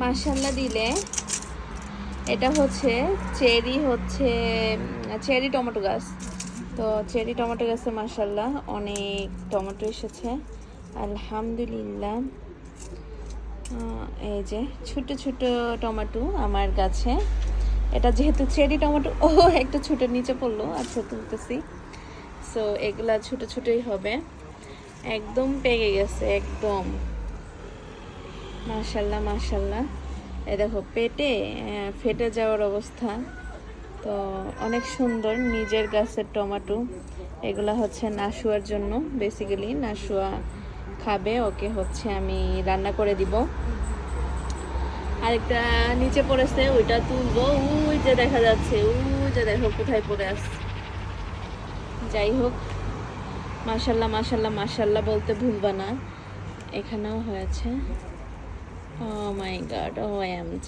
মাশাল্লাহ দিলে এটা হচ্ছে চেরি টমেটো গাছ। তো চেরি টমেটো গাছে মাশাল্লাহ অনেক টমেটো এসেছে আলহামদুলিল্লাহ। এই যে ছোট ছোট টমেটো আমার গাছে। এটা যেহেতু চেরি টমেটো, একটা ছোট নিচে পড়লো, আচ্ছা তুলতেছি। সো এগুলা ছোট ছোটই হবে, একদম পেকে গেছে একদম। মাশাল্লাহ মাশাল্লাহ। এই দেখো পেটে ফেটে যাওয়ার অবস্থা। তো অনেক সুন্দর নিজের গাছের টমেটো। এগুলা হচ্ছে নাশুয়ার জন্য, বেসিক্যালি নাশুয়া খাবে, ওকে হচ্ছে আমি রান্না করে দিব। আরেকটা নিচে পড়েছে, ওইটা তুলবো। ওই যে দেখা যাচ্ছে, ওই যে দেখো কোথায় পড়ে আসছে। যাই হোক, মাশাল্লাহ মাশাল্লাহ মাশাল্লাহ বলতে ভুলবা না। এখানেও হয়েছে। ও মাই গড, OMG।